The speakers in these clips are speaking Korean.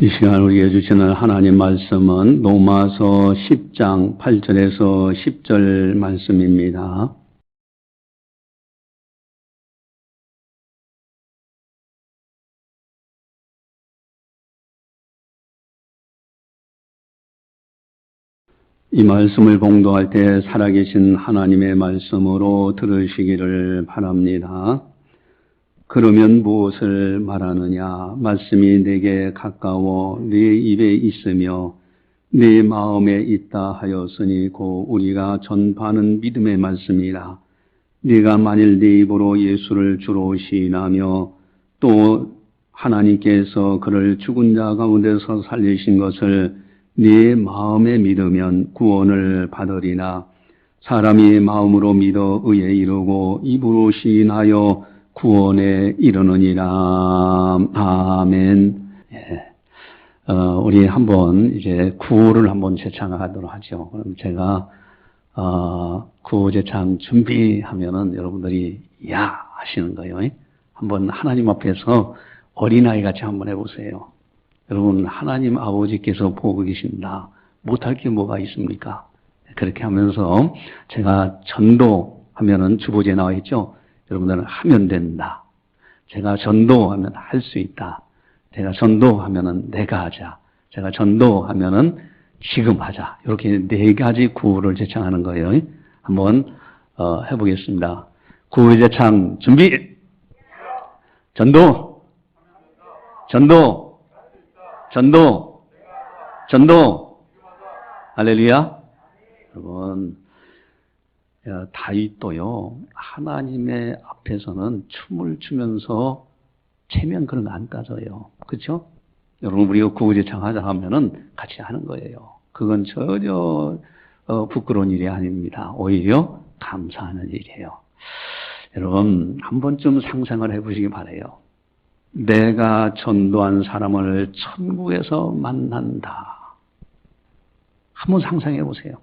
이 시간 우리에게 주시는 하나님 말씀은 로마서 10장 8절에서 10절 말씀입니다. 이 말씀을 봉독할 때 살아계신 하나님의 말씀으로 들으시기를 바랍니다. 그러면 무엇을 말하느냐? 말씀이 내게 가까워 네 입에 있으며 네 마음에 있다 하였으니 곧 우리가 전파하는 믿음의 말씀이라. 네가 만일 네 입으로 예수를 주로 시인하며 또 하나님께서 그를 죽은 자 가운데서 살리신 것을 네 마음에 믿으면 구원을 받으리라. 사람이 마음으로 믿어 의에 이르고 입으로 시인하여 구원에 이르느니라. 아멘. 예. 우리 한번 이제 구호를 한번 제창하도록 하죠. 그럼 제가 구호 제창 준비하면은 여러분들이 야 하시는 거예요. 한번 하나님 앞에서 어린아이 같이 한번 해보세요. 여러분, 하나님 아버지께서 보고 계신다. 못할 게 뭐가 있습니까? 그렇게 하면서 제가 전도하면은 주보지에 나와 있죠. 여러분들은 하면 된다. 제가 전도하면 할 수 있다. 제가 전도하면은 내가 하자. 제가 전도하면은 지금 하자. 이렇게 네 가지 구호를 제창하는 거예요. 한번 해보겠습니다. 구호 제창 준비. 전도. 할렐루야. 여러분, 다윗도요, 하나님의 앞에서는 춤을 추면서 체면 그런 거 안 따져요. 그렇죠? 여러분, 우리가 구호제창 하자 하면은 같이 하는 거예요. 그건 전혀 부끄러운 일이 아닙니다. 오히려 감사하는 일이에요. 여러분, 한 번쯤 상상을 해보시기 바라요. 내가 전도한 사람을 천국에서 만난다. 한번 상상해 보세요.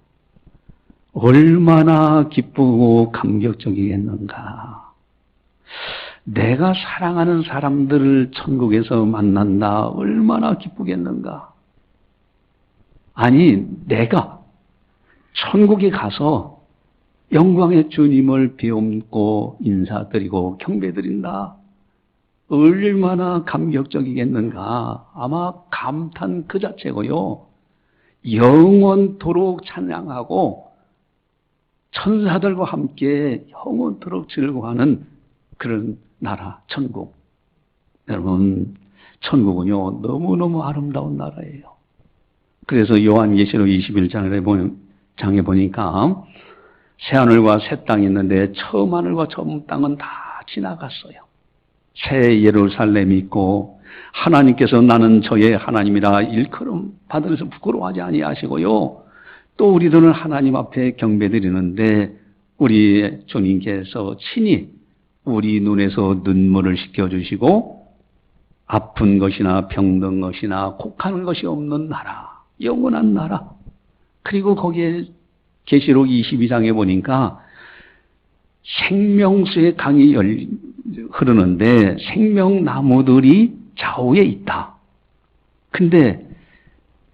얼마나 기쁘고 감격적이겠는가. 내가 사랑하는 사람들을 천국에서 만난다. 얼마나 기쁘겠는가. 아니, 내가 천국에 가서 영광의 주님을 비움고 인사드리고 경배드린다. 얼마나 감격적이겠는가. 아마 감탄 그 자체고요. 영원토록 찬양하고 천사들과 함께 영원토록 즐거워하는 그런 나라, 천국. 여러분, 천국은요, 너무너무 아름다운 나라예요. 그래서 요한계시록 21장에 보니까 새하늘과 새 땅이 있는데 처음 하늘과 처음 땅은 다 지나갔어요. 새 예루살렘이 있고 하나님께서 나는 저의 하나님이라 일컬음 받으면서 부끄러워하지 아니하시고요. 또 우리들은 하나님 앞에 경배드리는데 우리 주님께서 친히 우리 눈에서 눈물을 씻겨주시고 아픈 것이나 병든 것이나 곡하는 것이 없는 나라, 영원한 나라. 그리고 거기에 계시록 22장에 보니까 생명수의 강이 흐르는데 생명나무들이 좌우에 있다. 근데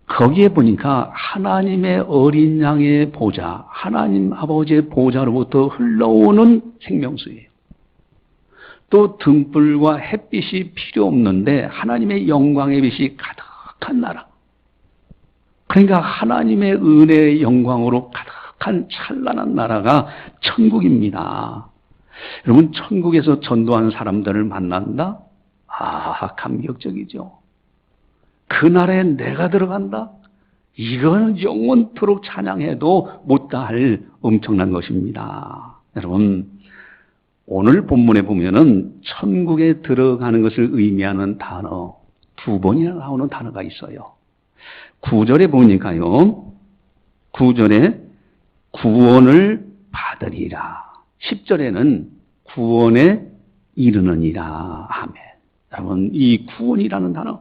거기에 보니까 하나님의 어린 양의 보좌, 하나님 아버지의 보좌로부터 흘러오는 생명수예요. 또 등불과 햇빛이 필요 없는데 하나님의 영광의 빛이 가득한 나라. 그러니까 하나님의 은혜의 영광으로 가득한 찬란한 나라가 천국입니다. 여러분, 천국에서 전도한 사람들을 만난다? 아, 감격적이죠. 그 나라에 내가 들어간다? 이건 영원토록 찬양해도 못다할 엄청난 것입니다. 여러분, 오늘 본문에 보면은 천국에 들어가는 것을 의미하는 단어, 2번이나 나오는 단어가 있어요. 9절에 보니까요, 9절에 구원을 받으리라. 10절에는 구원에 이르느니라. 아멘. 여러분, 이 구원이라는 단어,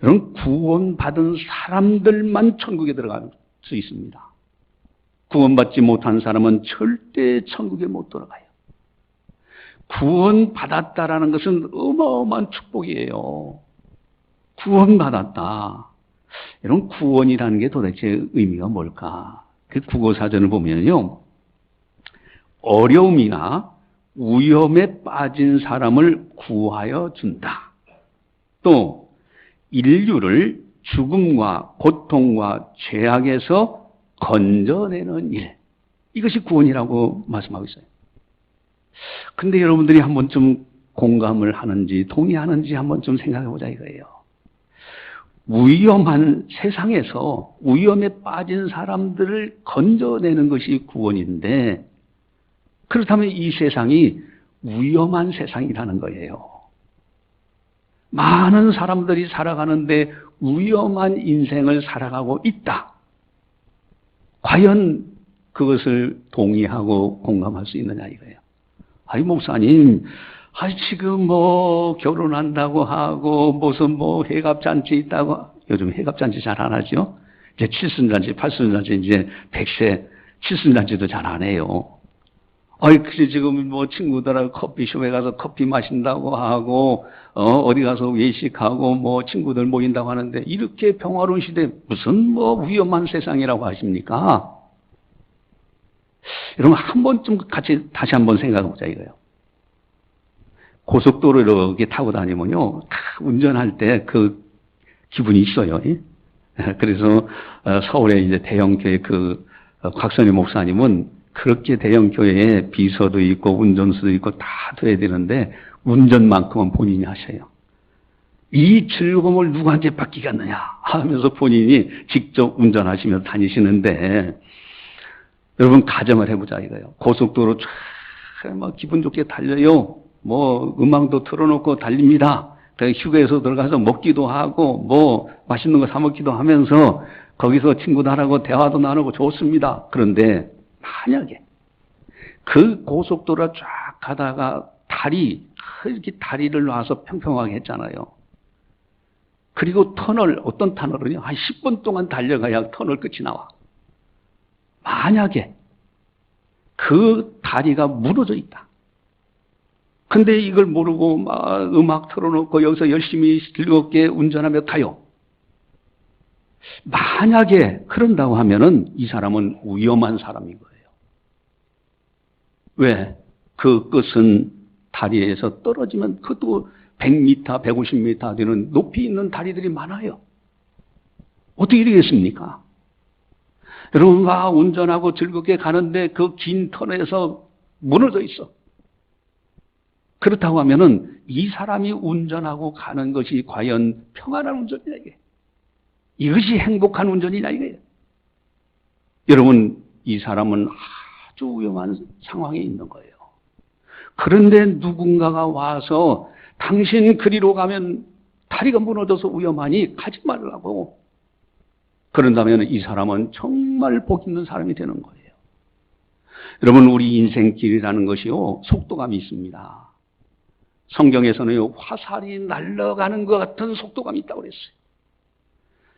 여러분, 구원받은 사람들만 천국에 들어갈 수 있습니다. 구원받지 못한 사람은 절대 천국에 못 들어가요. 구원받았다라는 것은 어마어마한 축복이에요. 구원받았다. 이런 구원이라는 게 도대체 의미가 뭘까? 그 국어사전을 보면요, 어려움이나 위험에 빠진 사람을 구하여 준다. 또 인류를 죽음과 고통과 죄악에서 건져내는 일. 이것이 구원이라고 말씀하고 있어요. 근데 여러분들이 한번 좀 공감을 하는지 동의하는지 한번 좀 생각해 보자 이거예요. 위험한 세상에서 위험에 빠진 사람들을 건져내는 것이 구원인데, 그렇다면 이 세상이 위험한 세상이라는 거예요. 많은 사람들이 살아가는데 위험한 인생을 살아가고 있다. 과연 그것을 동의하고 공감할 수 있느냐 이거예요. 아니 목사님, 지금 뭐 결혼한다고 하고 무슨 뭐 회갑잔치 있다고, 요즘 회갑잔치 잘 안 하죠. 이제 칠순잔치, 팔순잔치, 이제 100세 칠순잔치도 잘 안 해요. 그래 지금 뭐 친구들하고 커피숍에 가서 커피 마신다고 하고 어디 가서 외식하고 뭐 친구들 모인다고 하는데, 이렇게 평화로운 시대에 무슨 뭐 위험한 세상이라고 하십니까? 여러분 한 번쯤 같이 다시 한번 생각해 보자 이거예요. 고속도로 이렇게 타고 다니면요, 운전할 때 그 기분이 있어요. 그래서 서울에 이제 대형교회 곽선희 목사님은 그렇게 대형교회에 비서도 있고 운전수도 있고 다 돼야 되는데 운전만큼은 본인이 하셔요. 이 즐거움을 누구한테 맡기겠느냐 하면서 본인이 직접 운전하시면서 다니시는데, 여러분 가정을 해보자 이거예요. 고속도로 막 기분 좋게 달려요. 뭐 음악도 틀어놓고 달립니다. 휴게소 들어가서 먹기도 하고 뭐 맛있는 거 사 먹기도 하면서 거기서 친구들하고 대화도 나누고 좋습니다. 그런데 만약에 그 고속도로 쫙 가다가 이렇게 다리를 놔서 평평하게 했잖아요. 그리고 어떤 터널은요, 한 10분 동안 달려가야 터널 끝이 나와. 만약에 그 다리가 무너져 있다. 근데 이걸 모르고 막 음악 틀어놓고 여기서 열심히 즐겁게 운전하며 가요. 만약에 그런다고 하면은 이 사람은 위험한 사람인 거예요. 왜? 그 끝은 다리에서 떨어지면 그것도 100m, 150m 되는 높이 있는 다리들이 많아요. 어떻게 되겠습니까? 여러분 막 운전하고 즐겁게 가는데 그 긴 터널에서 무너져 있어. 그렇다고 하면은 이 사람이 운전하고 가는 것이 과연 평안한 운전이냐 이게. 이것이 행복한 운전이냐 이거예요. 여러분 이 사람은 아주 위험한 상황에 있는 거예요. 그런데 누군가가 와서 당신 그리로 가면 다리가 무너져서 위험하니 가지 말라고. 그런다면 이 사람은 정말 복 있는 사람이 되는 거예요. 여러분 우리 인생길이라는 것이요, 속도감이 있습니다. 성경에서는 화살이 날아가는 것 같은 속도감이 있다고 그랬어요.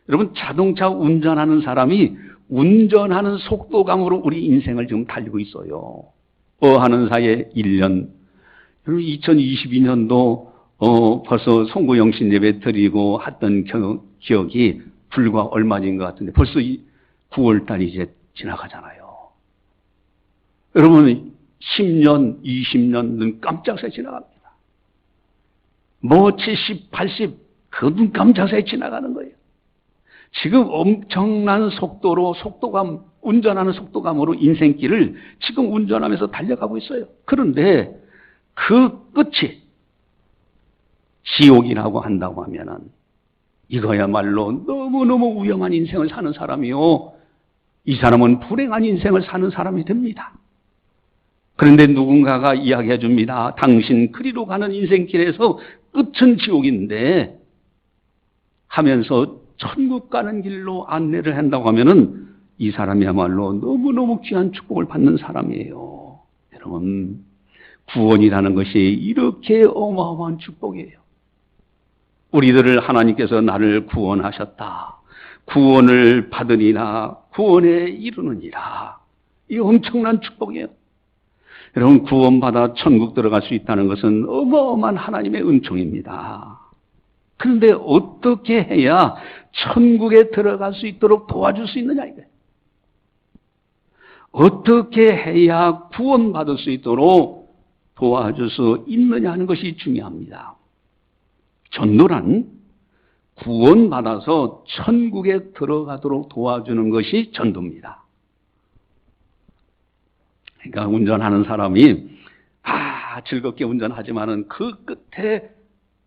여러분 자동차 운전하는 사람이 운전하는 속도감으로 우리 인생을 지금 달리고 있어요. 하는 사이에 1년. 여러분 2022년도 벌써 송구영신 예배 드리고 했던 기억이 불과 얼마 전인 것 같은데 벌써 9월달이 이제 지나가잖아요. 여러분 10년, 20년 눈 깜짝 새에 지나갑니다. 뭐 70, 80, 그 눈 깜짝 새에 지나가는 거예요. 지금 엄청난 속도로 운전하는 속도감으로 인생길을 지금 운전하면서 달려가고 있어요. 그런데 그 끝이 지옥이라고 한다고 하면은 이거야말로 너무너무 위험한 인생을 사는 사람이요, 이 사람은 불행한 인생을 사는 사람이 됩니다. 그런데 누군가가 이야기해 줍니다. 당신 그리로 가는 인생길에서 끝은 지옥인데 하면서 천국 가는 길로 안내를 한다고 하면은 이 사람이야말로 너무너무 귀한 축복을 받는 사람이에요. 여러분 구원이라는 것이 이렇게 어마어마한 축복이에요. 우리들을 하나님께서 나를 구원하셨다. 구원을 받으니라 구원에 이르느니라. 이 엄청난 축복이에요. 여러분 구원받아 천국 들어갈 수 있다는 것은 어마어마한 하나님의 은총입니다. 그런데 어떻게 해야 천국에 들어갈 수 있도록 도와줄 수 있느냐 이거예요. 어떻게 해야 구원받을 수 있도록 도와줄 수 있느냐 하는 것이 중요합니다. 전도란 구원받아서 천국에 들어가도록 도와주는 것이 전도입니다. 그러니까 운전하는 사람이 즐겁게 운전하지만은 그 끝에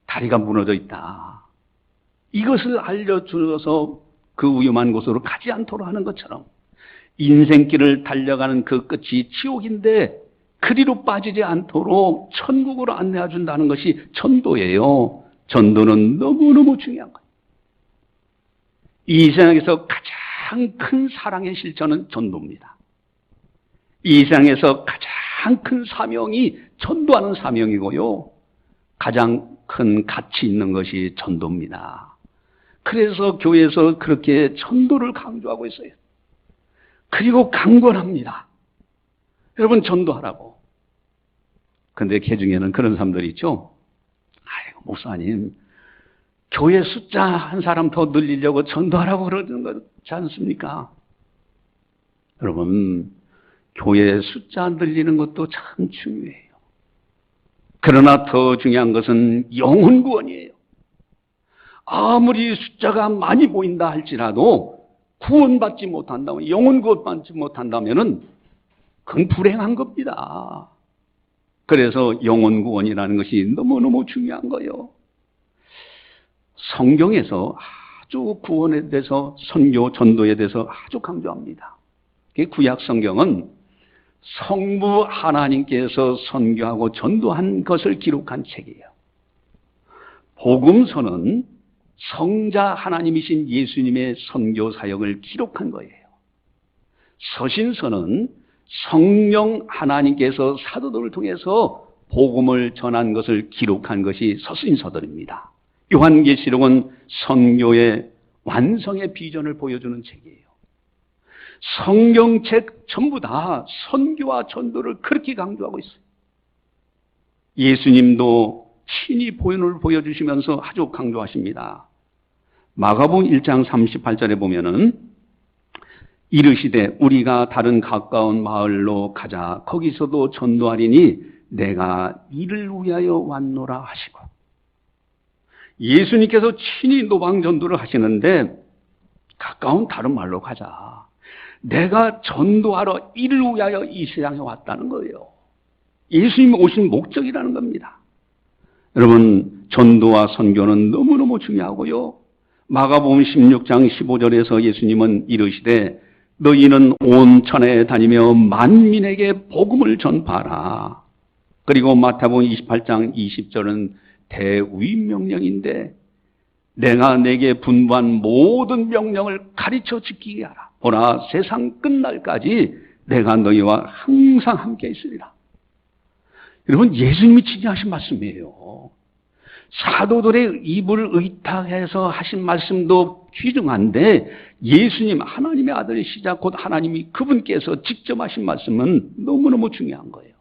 다리가 무너져 있다. 이것을 알려주어서 그 위험한 곳으로 가지 않도록 하는 것처럼 인생길을 달려가는 그 끝이 지옥인데 그리로 빠지지 않도록 천국으로 안내해 준다는 것이 전도예요. 전도는 너무너무 중요한 거예요. 이 세상에서 가장 큰 사랑의 실천은 전도입니다. 이 세상에서 가장 큰 사명이 전도하는 사명이고요. 가장 큰 가치 있는 것이 전도입니다. 그래서 교회에서 그렇게 전도를 강조하고 있어요. 그리고 강권합니다. 여러분 전도하라고. 그런데 개중에는 그런 사람들이 있죠. 아이고 목사님, 교회 숫자 한 사람 더 늘리려고 전도하라고 그러는 거지 않습니까? 여러분 교회 숫자 늘리는 것도 참 중요해요. 그러나 더 중요한 것은 영혼 구원이에요. 아무리 숫자가 많이 보인다 할지라도 구원받지 못한다면, 영혼 구원받지 못한다면은 그건 불행한 겁니다. 그래서 영혼 구원이라는 것이 너무너무 중요한 거예요. 성경에서 아주 구원에 대해서, 선교, 전도에 대해서 아주 강조합니다. 구약 성경은 성부 하나님께서 선교하고 전도한 것을 기록한 책이에요. 복음서는 성자 하나님이신 예수님의 선교 사역을 기록한 거예요. 서신서는 성령 하나님께서 사도들을 통해서 복음을 전한 것을 기록한 것이 서신서들입니다. 요한계시록은 선교의 완성의 비전을 보여주는 책이에요. 성경책 전부 다 선교와 전도를 그렇게 강조하고 있어요. 예수님도 친히 본을 보여주시면서 아주 강조하십니다. 마가복음 1장 38절에 보면은 이르시되 우리가 다른 가까운 마을로 가자. 거기서도 전도하리니 내가 이를 위하여 왔노라 하시고, 예수님께서 친히 노방전도를 하시는데 가까운 다른 마을로 가자. 내가 전도하러 이를 위하여 이 세상에 왔다는 거예요. 예수님이 오신 목적이라는 겁니다. 여러분 전도와 선교는 너무너무 중요하고요. 마가복음 16장 15절에서 예수님은 이르시되 너희는 온 천하에 다니며 만민에게 복음을 전파하라. 그리고 마태복음 28장 20절은 대위명령인데 내가 내게 분부한 모든 명령을 가르쳐 지키게 하라. 보라 세상 끝날까지 내가 너희와 항상 함께 있으리라. 여러분 예수님이 지지하신 말씀이에요. 사도들의 입을 의탁해서 하신 말씀도 귀중한데 예수님 하나님의 아들이시자 곧 하나님이 그분께서 직접 하신 말씀은 너무너무 중요한 거예요.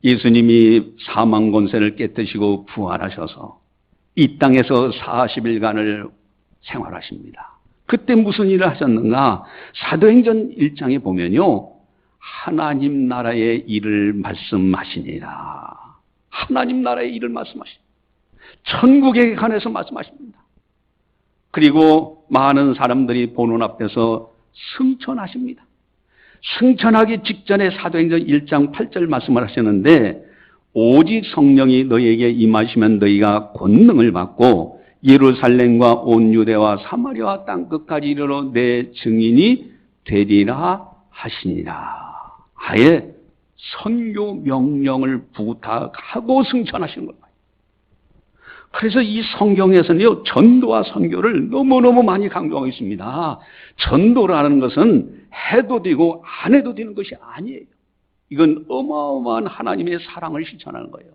예수님이 사망 권세를 깨뜨리시고 부활하셔서 이 땅에서 40일간을 생활하십니다. 그때 무슨 일을 하셨는가? 사도행전 1장에 보면요, 하나님 나라의 일을 말씀하시니라. 하나님 나라의 일을 말씀하십니다. 천국에 관해서 말씀하십니다. 그리고 많은 사람들이 보는 앞에서 승천하십니다. 승천하기 직전에 사도행전 1장 8절 말씀을 하셨는데 오직 성령이 너희에게 임하시면 너희가 권능을 받고 예루살렘과 온 유대와 사마리아 땅끝까지 이르러 내 증인이 되리라 하시니라. 아예 선교 명령을 부탁하고 승천하시는 거예요. 그래서 이 성경에서는요, 전도와 선교를 너무너무 많이 강조하고 있습니다. 전도라는 것은 해도 되고 안 해도 되는 것이 아니에요. 이건 어마어마한 하나님의 사랑을 실천하는 거예요.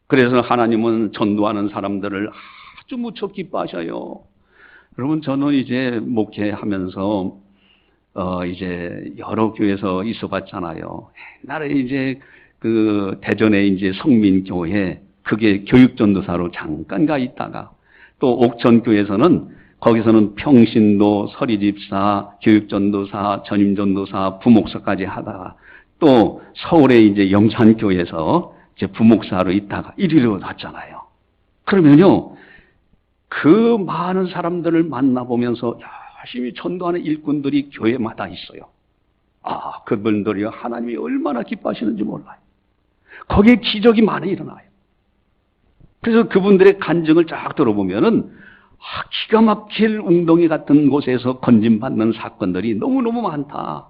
그래서 하나님은 전도하는 사람들을 아주 무척 기뻐하셔요. 여러분, 저는 이제 목회하면서 이제 여러 교회에서 있어 봤잖아요. 옛날에 이제 그 대전에 이제 성민교회 그게 교육전도사로 잠깐 가 있다가 또 옥천교에서는 거기서는 평신도, 서리집사, 교육전도사, 전임전도사, 부목사까지 하다가 또 서울에 이제 영산교에서 이제 부목사로 있다가 이리로 왔잖아요. 그러면요, 그 많은 사람들을 만나보면서 열심히 전도하는 일꾼들이 교회마다 있어요. 아, 그분들이 하나님이 얼마나 기뻐하시는지 몰라요. 거기에 기적이 많이 일어나요. 그래서 그분들의 간증을 쫙 들어보면은 기가 막힐 웅덩이 같은 곳에서 건진받는 사건들이 너무너무 많다.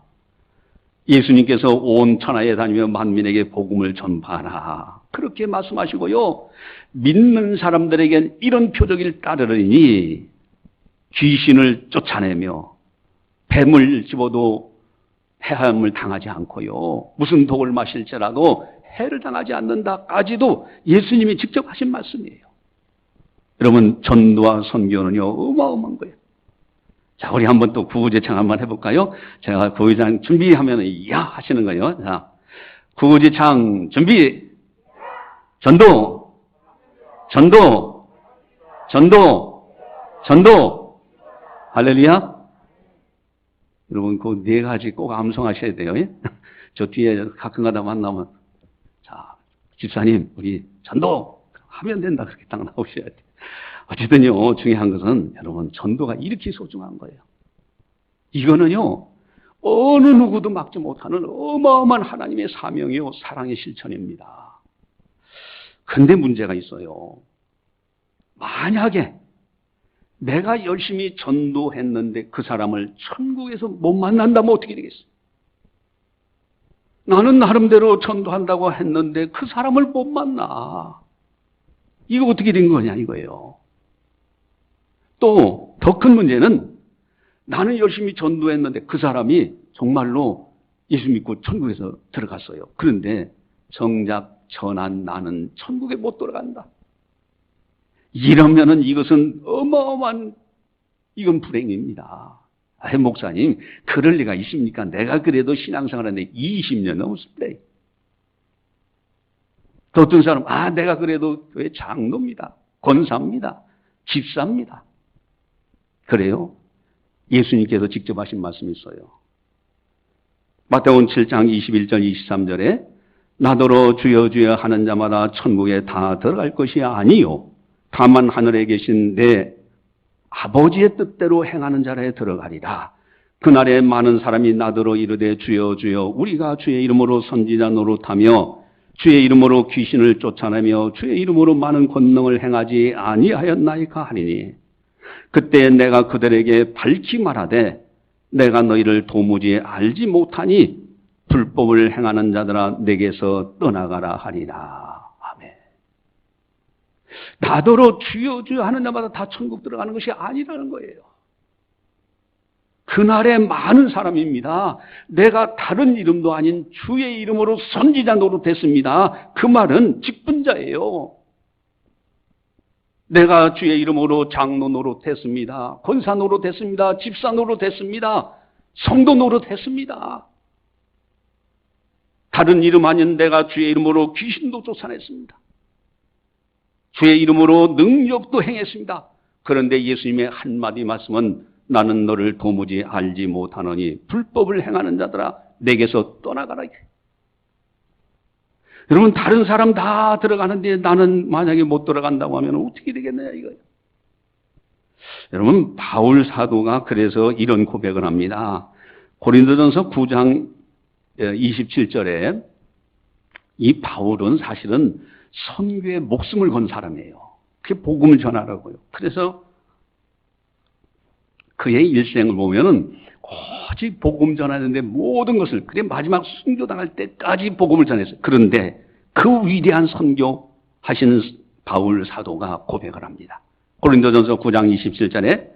예수님께서 온 천하에 다니며 만민에게 복음을 전파하라. 그렇게 말씀하시고요. 믿는 사람들에겐 이런 표적을 따르리니 귀신을 쫓아내며 뱀을 집어도 해함을 당하지 않고요. 무슨 독을 마실지라도 해를 당하지 않는다까지도 예수님이 직접 하신 말씀이에요. 여러분, 전도와 선교는요, 어마어마한 거예요. 자, 우리 한번 또 구구제창 한번 해볼까요? 제가 구구제창 준비하면 야 하시는 거예요. 자, 구구제창 준비. 전도, 전도, 전도, 전도. 할렐루야. 여러분, 그 네 가지 꼭 암송하셔야 돼요. 저 뒤에 가끔가다 만나면, 자, 집사님, 우리 전도 하면 된다. 그렇게 딱 나오셔야 돼요. 어쨌든요, 중요한 것은 여러분, 전도가 이렇게 소중한 거예요. 이거는요, 어느 누구도 막지 못하는 어마어마한 하나님의 사명이요, 사랑의 실천입니다. 근데 문제가 있어요. 만약에 내가 열심히 전도했는데 그 사람을 천국에서 못 만난다면 어떻게 되겠어요? 나는 나름대로 전도한다고 했는데 그 사람을 못 만나. 이거 어떻게 된 거냐 이거예요. 또 더 큰 문제는 나는 열심히 전도했는데 그 사람이 정말로 예수 믿고 천국에서 들어갔어요. 그런데 정작 전한 나는 천국에 못 들어간다. 이러면은 이것은 어마어마한, 이건 불행입니다. 아, 목사님, 그럴 리가 있습니까? 내가 그래도 신앙생활 하는데 20년 넘었습니다. 또 어떤 사람, 내가 그래도 교회 장로입니다. 권사입니다. 집사입니다. 그래요? 예수님께서 직접 하신 말씀이 있어요. 마태복음 7장 21절 23절에 나더러 주여 주여 하는 자마다 천국에 다 들어갈 것이 아니요 다만 하늘에 계신 내 아버지의 뜻대로 행하는 자라에 들어가리라. 그날에 많은 사람이 나더러 이르되 주여 주여 우리가 주의 이름으로 선지자 노릇하며 주의 이름으로 귀신을 쫓아내며 주의 이름으로 많은 권능을 행하지 아니하였나이까 하리니 그때 내가 그들에게 밝히 말하되 내가 너희를 도무지 알지 못하니 불법을 행하는 자들아 내게서 떠나가라 하리라. 아멘. 나더러 주여 주여 하는 자마다 다 천국 들어가는 것이 아니라는 거예요. 그날에 많은 사람입니다. 내가 다른 이름도 아닌 주의 이름으로 선지자 노릇했습니다. 그 말은 직분자예요. 내가 주의 이름으로 장로 노릇했습니다. 권사 노릇했습니다. 집사 노릇했습니다. 성도 노릇했습니다. 다른 이름 아닌 내가 주의 이름으로 귀신도 쫓아냈습니다. 주의 이름으로 능력도 행했습니다. 그런데 예수님의 한마디 말씀은 나는 너를 도무지 알지 못하노니 불법을 행하는 자들아 내게서 떠나가라. 여러분, 다른 사람 다 들어가는데 나는 만약에 못 들어간다고 하면 어떻게 되겠느냐 이거예요. 여러분, 바울 사도가 그래서 이런 고백을 합니다. 고린도전서 9장 27절에 이 바울은 사실은 선교에 목숨을 건 사람이에요. 그게 복음을 전하라고요. 그래서 그의 일생을 보면은 오직 복음 전하는데 모든 것을, 그래 마지막 순교당할 때까지 복음을 전했어요. 그런데 그 위대한 선교 하시는 바울 사도가 고백을 합니다. 고린도전서 9장 27절에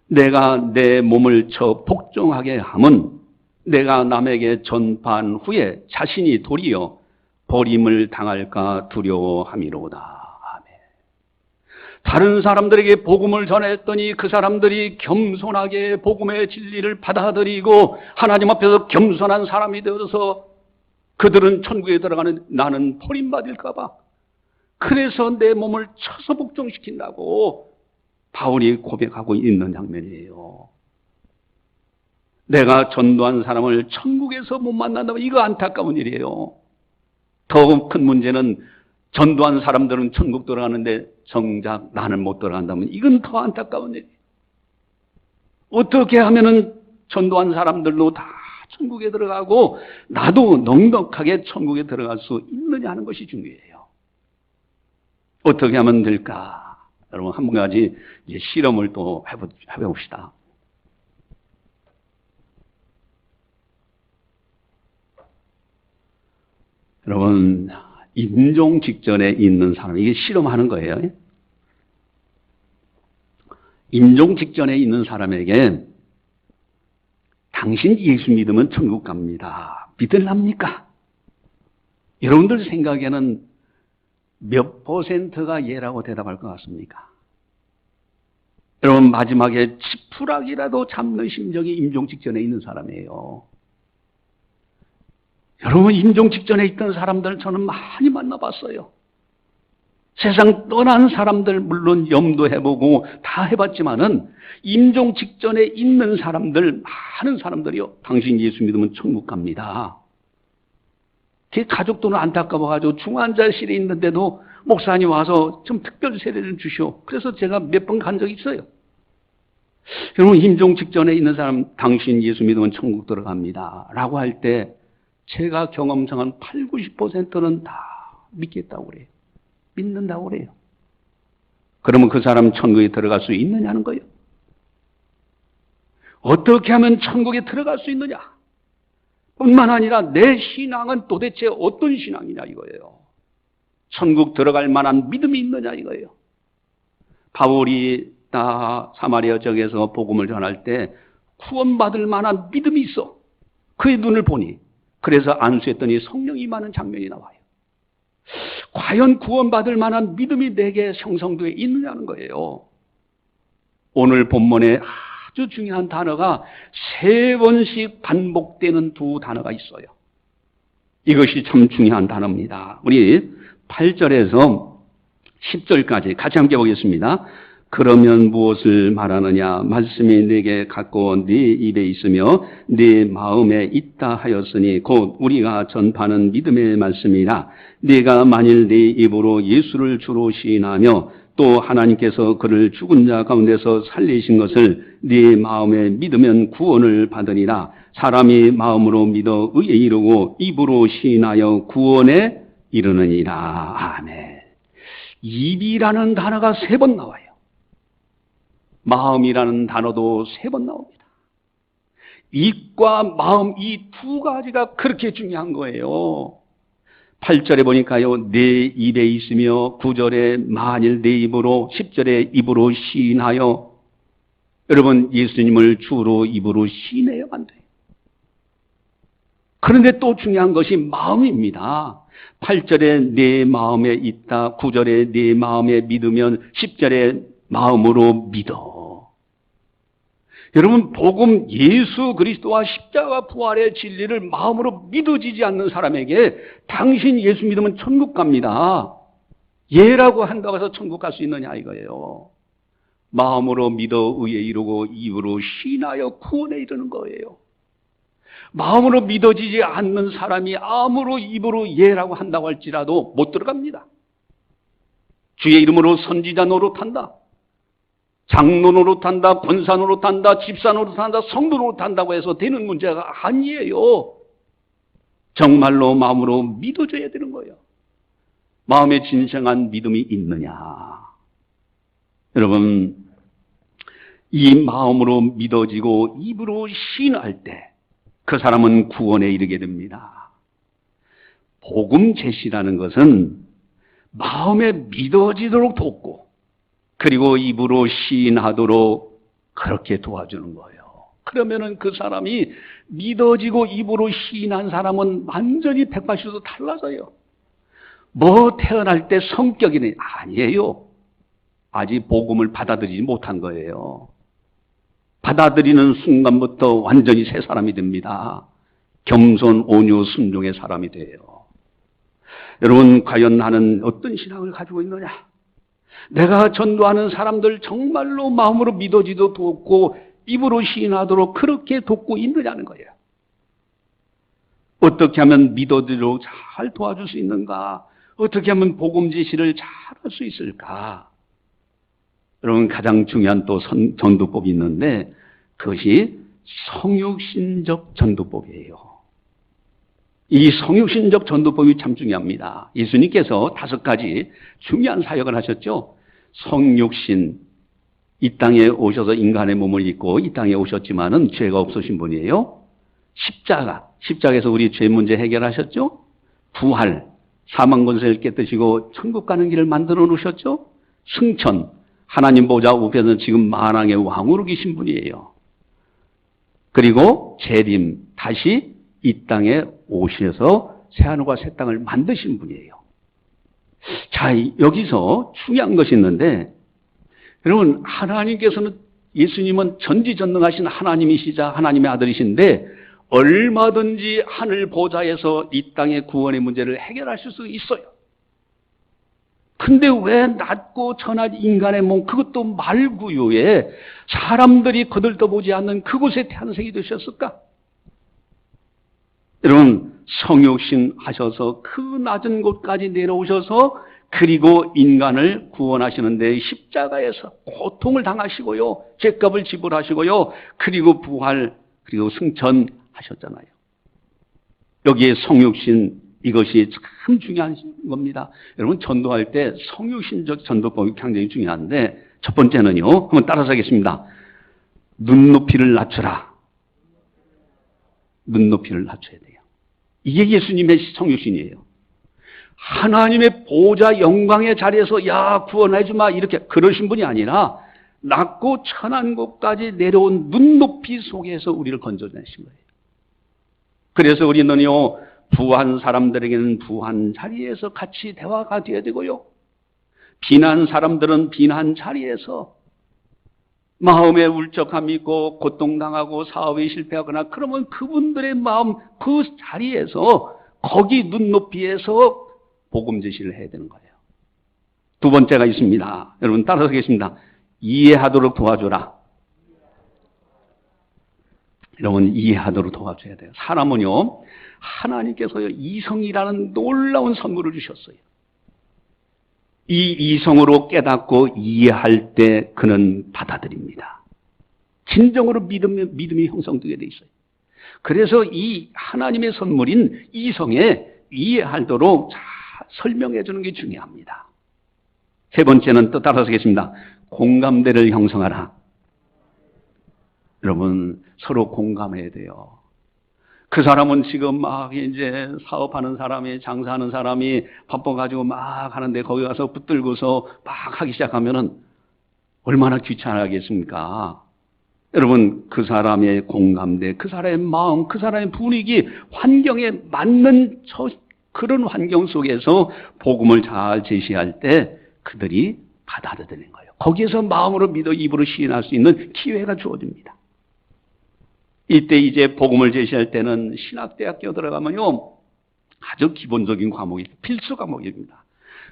내가 내 몸을 쳐 복종하게 함은 내가 남에게 전파한 후에 자신이 도리어 버림을 당할까 두려워함이로다. 다른 사람들에게 복음을 전했더니 그 사람들이 겸손하게 복음의 진리를 받아들이고 하나님 앞에서 겸손한 사람이 되어서 그들은 천국에 들어가는 나는 버림받을까 봐 그래서 내 몸을 쳐서 복종시킨다고 바울이 고백하고 있는 장면이에요. 내가 전도한 사람을 천국에서 못 만난다면 이거 안타까운 일이에요. 더 큰 문제는 전도한 사람들은 천국 들어가는데 정작 나는 못 들어간다면 이건 더 안타까운 일이에요. 어떻게 하면은 전도한 사람들도 다 천국에 들어가고 나도 넉넉하게 천국에 들어갈 수 있느냐 하는 것이 중요해요. 어떻게 하면 될까? 여러분 한 가지 이제 실험을 또 해봅시다. 여러분 임종 직전에 있는 사람, 이게 실험하는 거예요. 임종 직전에 있는 사람에게 당신 예수 믿으면 천국 갑니다. 믿을랍니까? 여러분들 생각에는 몇 %가 예라고 대답할 것 같습니까? 여러분 마지막에 지푸라기라도 잡는 심정이 임종 직전에 있는 사람이에요. 여러분 임종 직전에 있던 사람들 저는 많이 만나봤어요. 세상 떠난 사람들 물론 염도해보고 다 해봤지만은 임종 직전에 있는 사람들, 많은 사람들이요, 당신 예수 믿으면 천국 갑니다. 제 가족들은 안타까워가지고 중환자실에 있는데도 목사님 와서 좀 특별 세례를 주시오. 그래서 제가 몇 번 간 적이 있어요. 여러분 임종 직전에 있는 사람, 당신 예수 믿으면 천국 들어갑니다 라고 할 때 제가 경험상은 80~90%는 다 믿겠다고 그래요. 믿는다고 그래요. 그러면 그 사람 천국에 들어갈 수 있느냐는 거예요. 어떻게 하면 천국에 들어갈 수 있느냐? 뿐만 아니라 내 신앙은 도대체 어떤 신앙이냐 이거예요. 천국 들어갈 만한 믿음이 있느냐 이거예요. 바울이 다 사마리아 지역에서 복음을 전할 때 구원받을 만한 믿음이 있어. 그의 눈을 보니 그래서 안수했더니 성령이 임하는 장면이 나와요. 과연 구원받을 만한 믿음이 내게 형성되어 있느냐는 거예요. 오늘 본문에 아주 중요한 단어가 3번씩 반복되는 두 단어가 있어요. 이것이 참 중요한 단어입니다. 우리 8절에서 10절까지 같이 함께 보겠습니다. 그러면 무엇을 말하느냐? 말씀이 네게 갖고 네 입에 있으며 네 마음에 있다 하였으니 곧 우리가 전파하는 믿음의 말씀이라. 네가 만일 네 입으로 예수를 주로 시인하며 또 하나님께서 그를 죽은 자 가운데서 살리신 것을 네 마음에 믿으면 구원을 받으리라. 사람이 마음으로 믿어 의에 이르고 입으로 시인하여 구원에 이르느니라. 아멘. 입이라는 단어가 3번 나와요. 마음이라는 단어도 3번 나옵니다. 입과 마음, 이 두 가지가 그렇게 중요한 거예요. 8절에 보니까요, 내 입에 있으며 9절에 만일 내 입으로, 10절에 입으로 시인하여. 여러분 예수님을 주로 입으로 시인해야만 돼요. 그런데 또 중요한 것이 마음입니다. 8절에 내 마음에 있다, 9절에 내 마음에 믿으면 10절에 마음으로 믿어. 여러분 복음 예수 그리스도와 십자가 부활의 진리를 마음으로 믿어지지 않는 사람에게 당신 예수 믿으면 천국 갑니다. 예라고 한다고 해서 천국 갈 수 있느냐 이거예요. 마음으로 믿어 의에 이르고 입으로 시인하여 구원에 이르는 거예요. 마음으로 믿어지지 않는 사람이 아무로 입으로 예라고 한다고 할지라도 못 들어갑니다. 주의 이름으로 선지자 노릇한다, 장로 노릇한다, 권사 노릇한다, 집사 노릇한다, 성도 노릇한다고 해서 되는 문제가 아니에요. 정말로 마음으로 믿어줘야 되는 거예요. 마음에 진정한 믿음이 있느냐. 여러분 이 마음으로 믿어지고 입으로 시인할 때 그 사람은 구원에 이르게 됩니다. 복음 제시라는 것은 마음에 믿어지도록 돕고 그리고 입으로 시인하도록 그렇게 도와주는 거예요. 그러면은 그 사람이 믿어지고 입으로 시인한 사람은 완전히 180도 달라져요. 뭐 태어날 때 성격이 아니에요. 아직 복음을 받아들이지 못한 거예요. 받아들이는 순간부터 완전히 새 사람이 됩니다. 겸손, 온유, 순종의 사람이 돼요. 여러분, 과연 나는 어떤 신앙을 가지고 있느냐? 내가 전도하는 사람들 정말로 마음으로 믿어지도 돕고 입으로 시인하도록 그렇게 돕고 있느냐는 거예요. 어떻게 하면 믿어지도록 잘 도와줄 수 있는가? 어떻게 하면 복음 제시를 잘 할 수 있을까? 여러분, 가장 중요한 또 전도법이 있는데 그것이 성육신적 전도법이에요. 이 성육신적 전도법이 참 중요합니다. 예수님께서 5가지 중요한 사역을 하셨죠. 성육신, 이 땅에 오셔서 인간의 몸을 입고 이 땅에 오셨지만은 죄가 없으신 분이에요. 십자가에서 우리 죄 문제 해결하셨죠. 부활, 사망 권세를 깨뜨리시고 천국 가는 길을 만들어 놓으셨죠. 승천, 하나님 보좌 우편에서 지금 만왕의 왕으로 계신 분이에요. 그리고 재림, 다시 이 땅에 오셔서 새하늘과 새 땅을 만드신 분이에요. 자, 여기서 중요한 것이 있는데, 여러분, 하나님께서는, 예수님은 전지전능하신 하나님이시자 하나님의 아들이신데 얼마든지 하늘 보좌에서 이 땅의 구원의 문제를 해결하실 수 있어요. 근데 왜 낮고 천한 인간의 몸, 그것도 말구유에 사람들이 거들떠보지 않는 그곳에 탄생이 되셨을까? 여러분, 성육신 하셔서 그 낮은 곳까지 내려오셔서 그리고 인간을 구원하시는데 십자가에서 고통을 당하시고요, 죗값을 지불하시고요, 그리고 부활, 그리고 승천하셨잖아요. 여기에 성육신, 이것이 참 중요한 겁니다. 여러분, 전도할 때 성육신적 전도법이 굉장히 중요한데, 첫 번째는요, 한번 따라서 하겠습니다. 눈높이를 낮춰라. 눈높이를 낮춰야 돼요. 이게 예수님의 성육신이에요. 하나님의 보좌 영광의 자리에서 야, 구원해주마, 이렇게 그러신 분이 아니라 낮고 천한 곳까지 내려온 눈높이 속에서 우리를 건져내신 거예요. 그래서 우리는요, 부한 사람들에게는 부한 자리에서 같이 대화가 되어야 되고요, 비난 사람들은 비난 자리에서 마음에 울적함이 있고 고통당하고 사업에 실패하거나 그러면 그분들의 마음 그 자리에서 거기 눈높이에서 복음 제시를 해야 되는 거예요. 두 번째가 있습니다. 여러분 따라서 하겠습니다. 이해하도록 도와줘라. 여러분 이해하도록 도와줘야 돼요. 사람은요, 하나님께서요 이성이라는 놀라운 선물을 주셨어요. 이 이성으로 깨닫고 이해할 때 그는 받아들입니다. 진정으로 믿음이 형성되게 돼 있어요. 그래서 이 하나님의 선물인 이성에 이해하도록 잘 설명해 주는 게 중요합니다. 세 번째는 또 따라서 하겠습니다. 공감대를 형성하라. 여러분 서로 공감해야 돼요. 그 사람은 지금 막 이제 사업하는 사람이, 장사하는 사람이 바빠가지고 막 하는데 거기 가서 붙들고서 막 하기 시작하면은 얼마나 귀찮아하겠습니까? 여러분 그 사람의 공감대, 그 사람의 마음, 그 사람의 분위기, 환경에 맞는 그런 환경 속에서 복음을 잘 제시할 때 그들이 받아들이는 거예요. 거기에서 마음으로 믿어 입으로 시인할 수 있는 기회가 주어집니다. 이때 이제 복음을 제시할 때는 신학대학교 들어가면요 아주 기본적인 과목이 필수 과목입니다.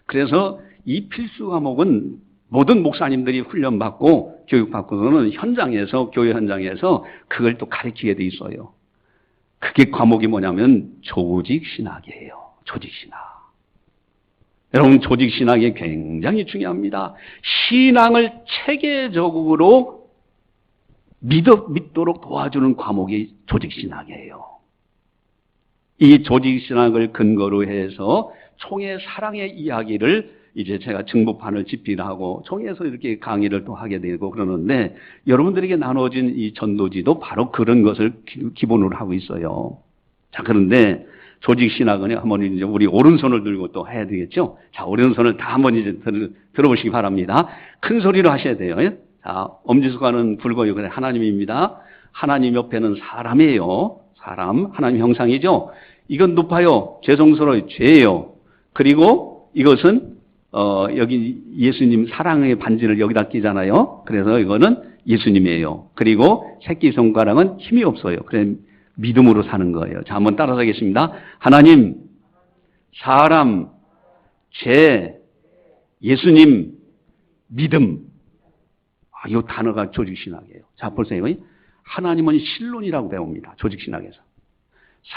그래서 이 필수 과목은 모든 목사님들이 훈련받고 교육받고는 현장에서, 교회 현장에서 그걸 또 가르치게 돼 있어요. 그게 과목이 뭐냐면 조직신학이에요. 조직신학. 여러분 조직신학이 굉장히 중요합니다. 신앙을 체계적으로 믿도록 도와주는 과목이 조직신학이에요. 이 조직신학을 근거로 해서 총회 사랑의 이야기를 이제 제가 증보판을 집필하고 총회에서 이렇게 강의를 또 하게 되고 그러는데 여러분들에게 나눠진 이 전도지도 바로 그런 것을 기본으로 하고 있어요. 자, 그런데 조직신학은 한번 이제 우리 오른손을 들고 또 해야 되겠죠? 자, 오른손을 다 한번 이제 들어보시기 바랍니다. 큰 소리로 하셔야 돼요. 자, 엄지손가락은 굵어요. 그래, 하나님입니다. 하나님 옆에는 사람이에요. 사람, 하나님 형상이죠. 이건 높아요. 죄송스러워요. 죄예요. 그리고 이것은 여기 예수님 사랑의 반지를 여기다 끼잖아요. 그래서 이거는 예수님이에요. 그리고 새끼손가락은 힘이 없어요. 그래, 믿음으로 사는 거예요. 자, 한번 따라서 하겠습니다. 하나님, 사람, 죄, 예수님, 믿음. 이 단어가 조직신학이에요. 자, 보세요. 하나님은 신론이라고 배웁니다. 조직신학에서.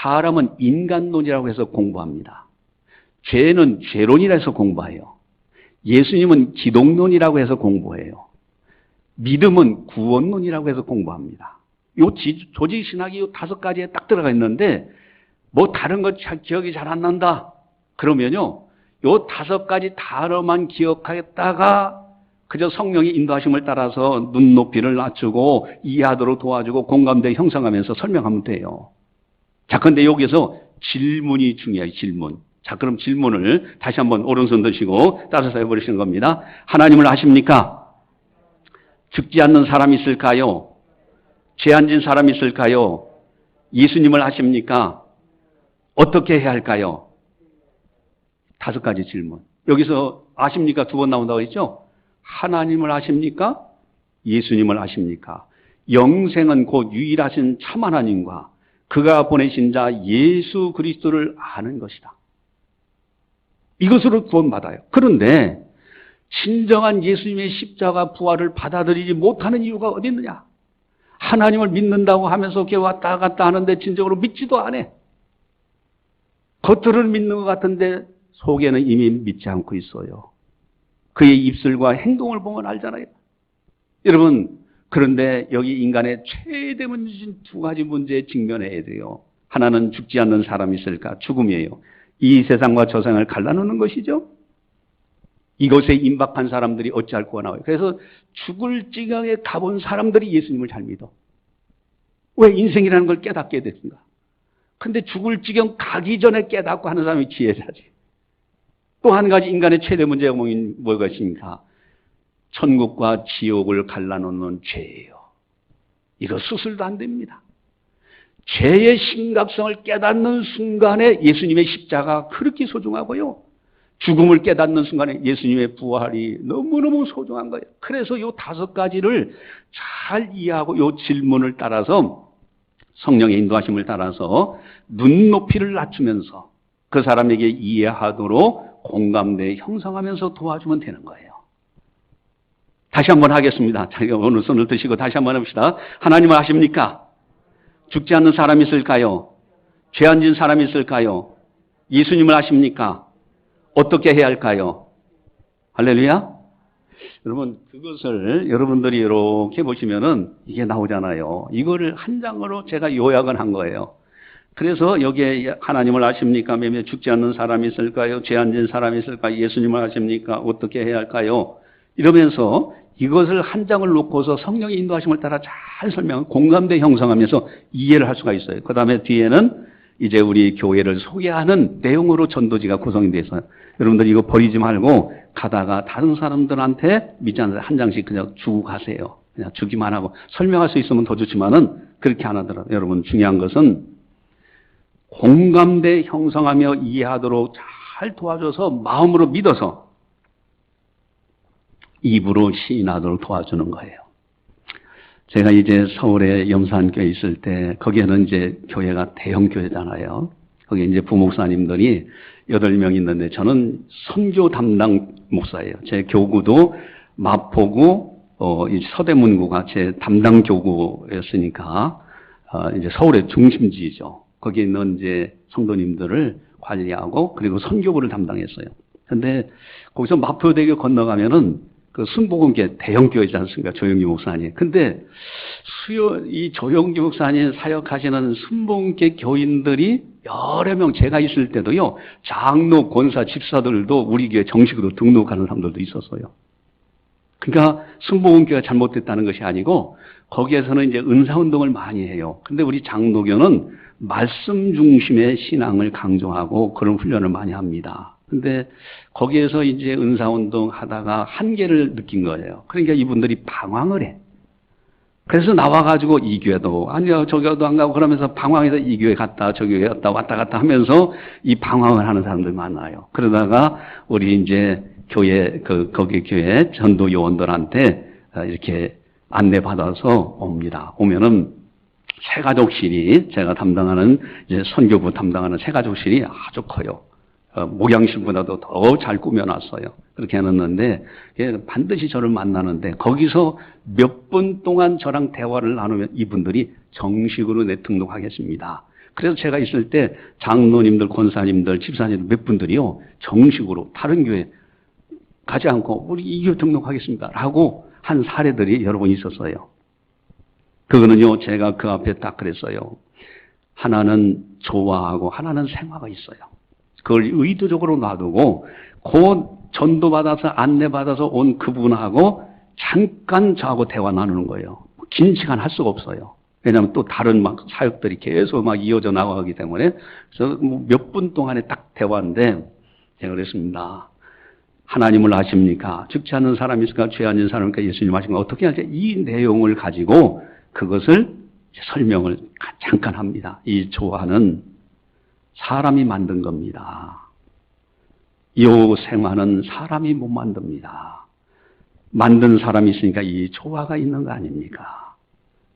사람은 인간론이라고 해서 공부합니다. 죄는 죄론이라 해서 공부해요. 예수님은 기독론이라고 해서 공부해요. 믿음은 구원론이라고 해서 공부합니다. 요 조직신학이 요 5가지에 딱 들어가 있는데 뭐 다른 거 기억이 잘 안 난다. 그러면요. 요 5가지 단어만 기억하겠다가 그저 성령의 인도하심을 따라서 눈높이를 낮추고 이해하도록 도와주고 공감대 형성하면서 설명하면 돼요. 자, 근데 여기서 질문이 중요해요. 질문. 자, 그럼 질문을 다시 한번 오른손 드시고 따라서 해버리시는 겁니다. 하나님을 아십니까? 죽지 않는 사람이 있을까요? 죄 안 진 사람이 있을까요? 예수님을 아십니까? 어떻게 해야 할까요? 5가지 질문. 여기서 아십니까? 2번 나온다고 했죠? 하나님을 아십니까? 예수님을 아십니까? 영생은 곧 유일하신 참 하나님과 그가 보내신 자 예수 그리스도를 아는 것이다. 이것으로 구원받아요. 그런데 진정한 예수님의 십자가 부활을 받아들이지 못하는 이유가 어디 있느냐? 하나님을 믿는다고 하면서 이렇게 왔다 갔다 하는데 진정으로 믿지도 않아. 겉으로는 믿는 것 같은데 속에는 이미 믿지 않고 있어요. 그의 입술과 행동을 보면 알잖아요. 여러분, 그런데 여기 인간의 최대 문제인 2가지 문제에 직면해야 돼요. 하나는 죽지 않는 사람이 있을까? 죽음이에요. 이 세상과 저 세상을 갈라놓는 것이죠. 이것에 임박한 사람들이 어찌할 거가 나와요. 그래서 죽을 지경에 가본 사람들이 예수님을 잘 믿어. 왜? 인생이라는 걸 깨닫게 됐습니다. 근데 죽을 지경 가기 전에 깨닫고 하는 사람이 지혜자지. 또 한 가지 인간의 최대 문제가 뭐가 있습니까? 천국과 지옥을 갈라놓는 죄예요. 이거 수술도 안 됩니다. 죄의 심각성을 깨닫는 순간에 예수님의 십자가 그렇게 소중하고요. 죽음을 깨닫는 순간에 예수님의 부활이 너무너무 소중한 거예요. 그래서 이 5가지를 잘 이해하고 이 질문을 따라서 성령의 인도하심을 따라서 눈높이를 낮추면서 그 사람에게 이해하도록 공감대 형성하면서 도와주면 되는 거예요. 다시 한번 하겠습니다. 자기가 어느 손을 드시고 다시 한번 합시다. 하나님을 아십니까? 죽지 않는 사람이 있을까요? 죄 안 진 사람이 있을까요? 예수님을 아십니까? 어떻게 해야 할까요? 할렐루야? 여러분, 그것을 여러분들이 이렇게 보시면은 이게 나오잖아요. 이거를 한 장으로 제가 요약을 한 거예요. 그래서 여기에 하나님을 아십니까? 몇 죽지 않는 사람이 있을까요? 죄 안 진 사람이 있을까요? 예수님을 아십니까? 어떻게 해야 할까요? 이러면서 이것을 한 장을 놓고서 성령의 인도하심을 따라 잘 설명, 공감대 형성하면서 이해를 할 수가 있어요. 그 다음에 뒤에는 이제 우리 교회를 소개하는 내용으로 전도지가 구성이 돼서 여러분들 이거 버리지 말고 가다가 다른 사람들한테 믿지 않는 한 장씩 그냥 주고 가세요. 그냥 주기만 하고 설명할 수 있으면 더 좋지만은 그렇게 안 하더라고요. 여러분 중요한 것은 공감대 형성하며 이해하도록 잘 도와줘서 마음으로 믿어서 입으로 시인하도록 도와주는 거예요. 제가 이제 서울에 염산교회 있을 때 거기에는 이제 교회가 대형 교회잖아요. 거기에 이제 부목사님들이 8명 있는데 저는 선교 담당 목사예요. 제 교구도 마포구, 이 서대문구가 제 담당 교구였으니까 이제 서울의 중심지죠. 거기에 있는 이제 성도님들을 관리하고 그리고 선교부를 담당했어요. 근데 거기서 마포대교 건너가면은 그 순복음교회 대형 교회지 않습니까? 조영기 목사님. 근데 이 조영기 목사님 사역하시는 순복음교회 교인들이 여러 명 제가 있을 때도요, 장로, 권사, 집사들도 우리 교회 정식으로 등록하는 사람들도 있었어요. 그러니까 순복음교회가 잘못됐다는 것이 아니고 거기에서는 이제 은사운동을 많이 해요. 근데 우리 장로교는 말씀 중심의 신앙을 강조하고 그런 훈련을 많이 합니다. 근데 거기에서 이제 은사운동 하다가 한계를 느낀 거예요. 그러니까 이분들이 방황을 해. 그래서 나와가지고 이 교회도 아니요, 저 교회도 안 가고 그러면서 방황해서 이 교회 갔다 저 교회 갔다 왔다 갔다 하면서 이 방황을 하는 사람들 많아요. 그러다가 우리 이제 교회, 거기 교회 전도 요원들한테 이렇게 안내받아서 옵니다. 오면은 새가족실이 제가 담당하는 이제 선교부 담당하는 새가족실이 아주 커요. 목양실보다도 더 잘 꾸며놨어요. 그렇게 해놨는데 반드시 저를 만나는데 거기서 몇 분 동안 저랑 대화를 나누면 이분들이 정식으로 내 등록하겠습니다. 그래서 제가 있을 때 장로님들, 권사님들, 집사님들 몇 분들이요 정식으로 다른 교회 가지 않고 우리 이 교회 등록하겠습니다 라고 한 사례들이 여러 번 있었어요. 그거는요 제가 그 앞에 딱 그랬어요. 하나는 조화하고 하나는 생화가 있어요. 그걸 의도적으로 놔두고 곧 전도받아서 안내받아서 온 그분하고 잠깐 저하고 대화 나누는 거예요. 긴 시간 할 수가 없어요. 왜냐하면 또 다른 막 사역들이 계속 막 이어져 나가기 때문에. 그래서 몇 분 동안에 딱 대화인데 제가 그랬습니다. 하나님을 아십니까? 죽지 않는 사람이 있을까? 죄 아닌 사람입니까? 예수님 아십니까? 어떻게 하지? 이 내용을 가지고 그것을 설명을 잠깐 합니다. 이 조화는 사람이 만든 겁니다. 이 생화는 사람이 못 만듭니다. 만든 사람이 있으니까 이 조화가 있는 거 아닙니까?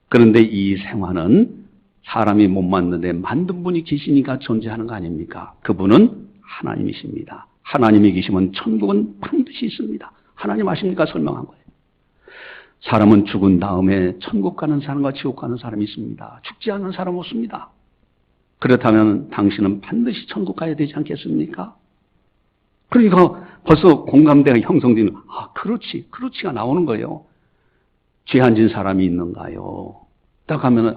그런데 이 생화는 사람이 못 만드는데 만든 분이 계시니까 존재하는 거 아닙니까? 그분은 하나님이십니다. 하나님이 계시면 천국은 반드시 있습니다. 하나님 아십니까? 설명한 거예요. 사람은 죽은 다음에 천국 가는 사람과 지옥 가는 사람이 있습니다. 죽지 않는 사람 없습니다. 그렇다면 당신은 반드시 천국 가야 되지 않겠습니까? 그러니까 벌써 공감대가 형성되는, 그렇지가 나오는 거예요. 죄 안 진 사람이 있는가요? 딱 하면은,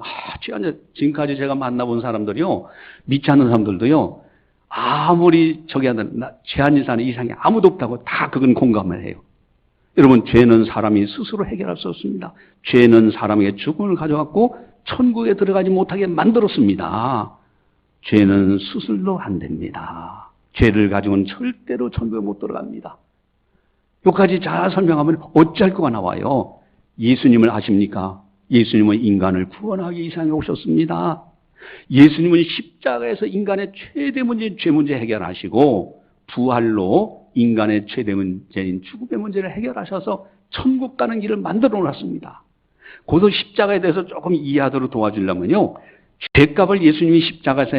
지금까지 제가 만나본 사람들이요, 믿지 않는 사람들도요, 아무리 죄 안 진 사람이 이상이 아무도 없다고 다 그건 공감을 해요. 여러분, 죄는 사람이 스스로 해결할 수 없습니다. 죄는 사람에게 죽음을 가져왔고, 천국에 들어가지 못하게 만들었습니다. 죄는 수술로 안 됩니다. 죄를 가지고는 절대로 천국에 못 들어갑니다. 여기까지 잘 설명하면 어찌할 거가 나와요. 예수님을 아십니까? 예수님은 인간을 구원하기 이 세상에 오셨습니다. 예수님은 십자가에서 인간의 최대 문제인 죄 문제 해결하시고 부활로 인간의 최대 문제인 죽음의 문제를 해결하셔서 천국 가는 길을 만들어 놨습니다. 그것을 십자가에 대해서 조금 이해하도록 도와주려면요. 죄값을 예수님이 십자가에서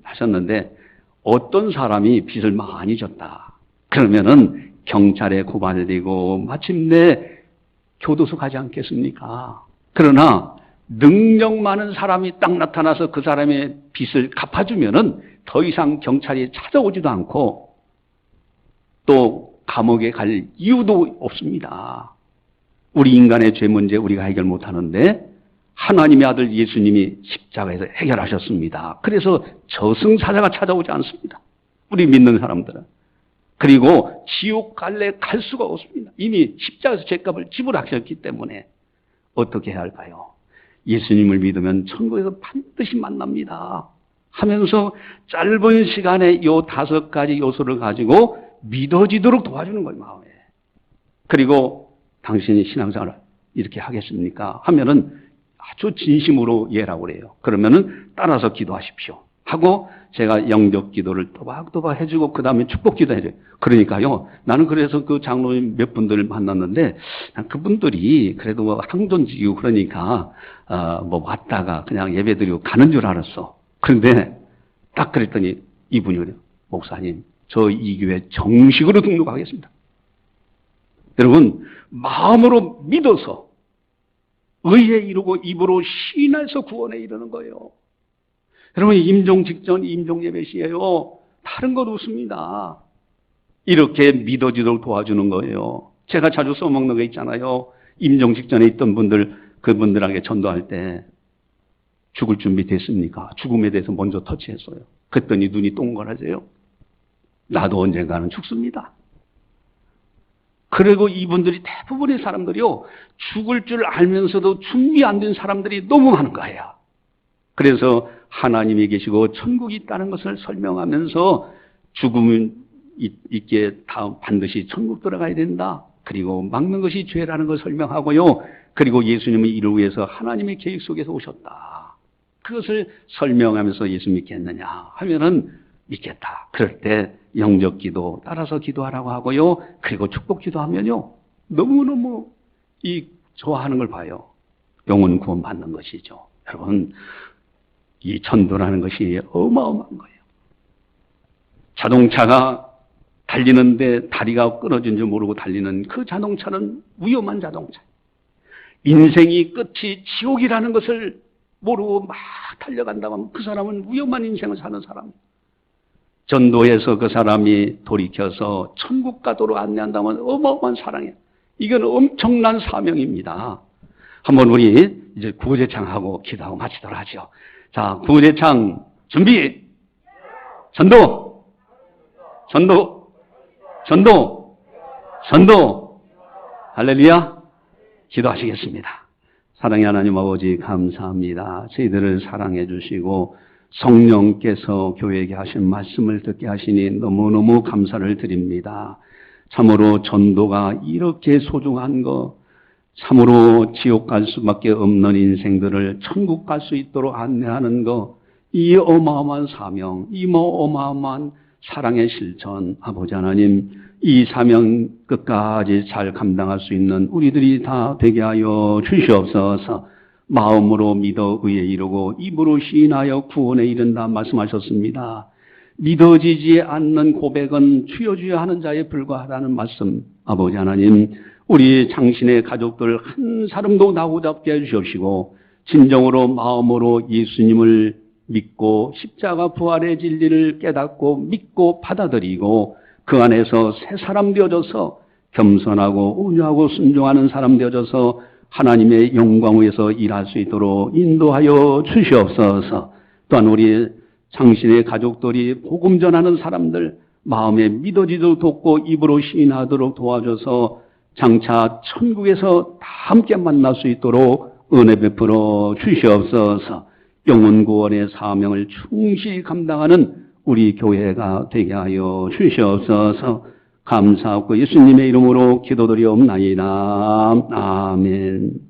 하셨는데 어떤 사람이 빚을 많이 졌다. 그러면은 경찰에 고발되고 마침내 교도소 가지 않겠습니까? 그러나 능력 많은 사람이 딱 나타나서 그 사람의 빚을 갚아주면은 더 이상 경찰이 찾아오지도 않고 또 감옥에 갈 이유도 없습니다. 우리 인간의 죄 문제 우리가 해결 못하는데 하나님의 아들 예수님이 십자가에서 해결하셨습니다. 그래서 저승사자가 찾아오지 않습니다. 우리 믿는 사람들은. 그리고 지옥 갈래 갈 수가 없습니다. 이미 십자가에서 죄값을 지불하셨기 때문에 어떻게 해야 할까요? 예수님을 믿으면 천국에서 반드시 만납니다. 하면서 짧은 시간에 이 5가지 요소를 가지고 믿어지도록 도와주는 거예요, 마음에. 그리고 당신이 신앙생활을 이렇게 하겠습니까? 하면은 아주 진심으로 예라고 그래요. 그러면은 따라서 기도하십시오. 하고 제가 영적 기도를 또박또박 해주고 그 다음에 축복 기도 해줘요. 그러니까요. 나는 그래서 그 장로님 몇 분들을 만났는데 그분들이 그래도 뭐 항존지고 그러니까 뭐 왔다가 그냥 예배드리고 가는 줄 알았어. 그런데 딱 그랬더니 이분이 그래요. 목사님, 저 이 교회 정식으로 등록하겠습니다. 여러분, 마음으로 믿어서 의에 이르고 입으로 신해서 구원에 이르는 거예요. 여러분, 임종 직전 임종 예배 시에요. 다른 것 없습니다. 이렇게 믿어지도록 도와주는 거예요. 제가 자주 써먹는 거 있잖아요. 임종 직전에 있던 분들, 그분들에게 전도할 때 죽을 준비 됐습니까? 죽음에 대해서 먼저 터치했어요. 그랬더니 눈이 동그라져요. 나도 언젠가는 죽습니다. 그리고 이분들이 대부분의 사람들이요, 죽을 줄 알면서도 준비 안 된 사람들이 너무 많은 거예요. 그래서 하나님이 계시고 천국이 있다는 것을 설명하면서 죽음은 있기에 다음 반드시 천국 들어가야 된다. 그리고 막는 것이 죄라는 것을 설명하고요. 그리고 예수님은 이를 위해서 하나님의 계획 속에서 오셨다. 그것을 설명하면서 예수 믿겠느냐 하면은 믿겠다. 그럴 때 영적 기도 따라서 기도하라고 하고요. 그리고 축복 기도하면요. 너무너무 좋아하는 걸 봐요. 영혼 구원 받는 것이죠. 여러분, 이 전도라는 것이 어마어마한 거예요. 자동차가 달리는데 다리가 끊어진 줄 모르고 달리는 그 자동차는 위험한 자동차. 인생이 끝이 지옥이라는 것을 모르고 막 달려간다면 그 사람은 위험한 인생을 사는 사람. 전도해서 그 사람이 돌이켜서 천국 가도록 안내한다면 어마어마한 사랑이에요. 이건 엄청난 사명입니다. 한번 우리 이제 구호제창하고 기도하고 마치도록 하죠. 자, 구호제창 준비! 전도! 전도! 전도! 전도! 할렐루야! 기도하시겠습니다. 사랑의 하나님 아버지 감사합니다. 저희들을 사랑해 주시고 성령께서 교회에게 하신 말씀을 듣게 하시니 너무너무 감사를 드립니다. 참으로 전도가 이렇게 소중한 거, 참으로 지옥 갈 수밖에 없는 인생들을 천국 갈 수 있도록 안내하는 거, 이 어마어마한 사명, 이 어마어마한 사랑의 실천, 아버지 하나님, 이 사명 끝까지 잘 감당할 수 있는 우리들이 다 되게 하여 주시옵소서. 마음으로 믿어 의에 이르고 입으로 시인하여 구원에 이른다 말씀하셨습니다. 믿어지지 않는 고백은 주여 주여 하는 자에 불과하다는 말씀. 아버지 하나님, 우리 장신의 가족들 한 사람도 나오잡게 해주시옵시고 진정으로 마음으로 예수님을 믿고 십자가 부활의 진리를 깨닫고 믿고 받아들이고 그 안에서 새 사람 되어져서 겸손하고 온유하고 순종하는 사람 되어져서 하나님의 영광 위에서 일할 수 있도록 인도하여 주시옵소서. 또한 우리 장신의 가족들이 복음 전하는 사람들 마음에 믿어지도록 돕고 입으로 시인하도록 도와줘서 장차 천국에서 다 함께 만날 수 있도록 은혜 베풀어 주시옵소서. 영혼 구원의 사명을 충실히 감당하는 우리 교회가 되게 하여 주시옵소서. 감사하고 예수님의 이름으로 기도드리옵나이다. 아멘.